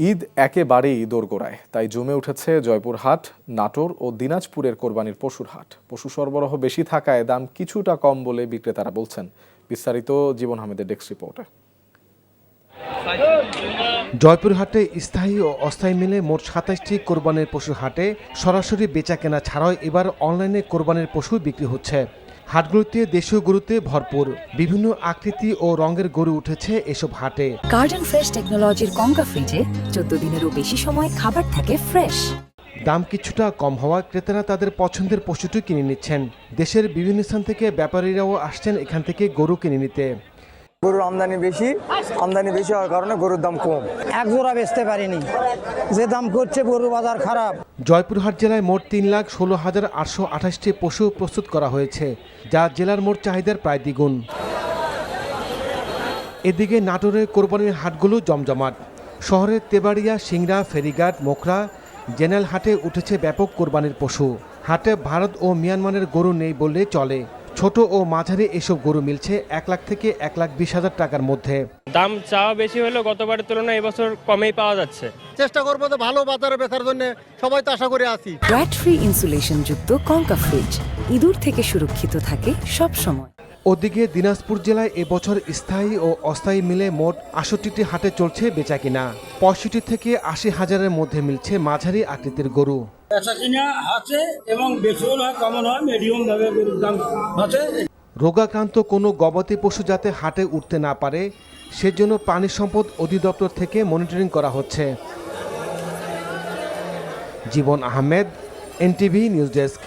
ঈদ একেবারেই দোরগোড়ায়, তাই জমে উঠেছে জয়পুরহাট, নাটোর ও দিনাজপুরের কোরবানির পশুর হাট। পশু সরবরাহ বেশি থাকায় দাম কিছুটা কম বলে বিক্রেতারা বলছেন। বিস্তারিত জীবন আহমেদের ডেস্ক রিপোর্টে। জয়পুরহাটে স্থায়ী ও অস্থায়ী মিলে মোট ২৭টি কোরবানির পশু হাটে সরাসরি বেচা কেনা ছাড়াও এবার অনলাইনে কোরবানির পশু বিক্রি হচ্ছে। হাটগুলোতে দেশীয় গরুতে ভরপুর, বিভিন্ন আকৃতি ও রঙের গরু উঠেছে এসব হাটে। গার্ডেন ফ্রেশ টেকনোলজির কঙ্কা ফ্রিজে 14 দিনেরও বেশি সময় খাবার থাকে ফ্রেশ। দাম কিছুটা কম হওয়া ক্রেতারা তাদের পছন্দের পশুটি কিনে নিচ্ছেন। দেশের বিভিন্ন স্থান থেকে ব্যাপারীরাও আসছেন এখান থেকে গরু কিনে নিতে। গরুর আমদানি বেশি হওয়ার কারণে গরুর দাম কম। এক জোড়া বেচতে পারিনি, যে দাম করছে গরুর বাজার খারাপ। জয়পুরহাট জেলায় মোট ৩,১৬,৮২টি পশু প্রস্তুত করা হয়েছে, যা জেলার মোট চাহিদার প্রায় দ্বিগুণ। এদিকে নাটোরের কোরবানির হাটগুলো জমজমাট। শহরের তেবাড়িয়া, সিংড়া, ফেরিঘাট, মোখরা, জেনারেল হাটে উঠেছে ব্যাপক কোরবানির পশু। হাটে ভারত ও মিয়ানমারের গরু নেই বললে চলে। ছোট ও মাঝারি এসব গরু মিলছে ১ লাখ থেকে ১,২০,০০০ টাকার মধ্যে। দাম চাওয়া বেশি হলেও গতবারের তুলনায় এবছর কমেই পাওয়া যাচ্ছে। চেষ্টা করবো তো ভালো বাজারে বেচার জন্য, সবাই তো আশা করে আছি। ব্র্যাড ফ্রি ইনসুলেশন যুক্ত কঙ্কা ফ্রিজ ইঁদুর থেকে সুরক্ষিত থাকে সব সময়। ওদিকে দিনাজপুর জেলায় এবছর স্থায়ী ও অস্থায়ী মিলে মোট ৬৮টি হাটে চলছে বেচাকিনা। ৬৫ থেকে ৮০,০০০-এর মধ্যে মিলছে মাঝারি আকৃতির গরু। বেচাকিনা আছে এবং বেশিও হয়, কমন হয়, মিডিয়াম ভাবে গরুর দাম আছে। রোগাক্রান্ত কোনো গবাদি পশু যাতে হাটে উঠতে না পারে সেজন্য প্রাণী সম্পদ অধিদপ্তর থেকে মনিটরিং করা হচ্ছে। জীবন আহমেদ, এনটিভি নিউজ ডেস্ক।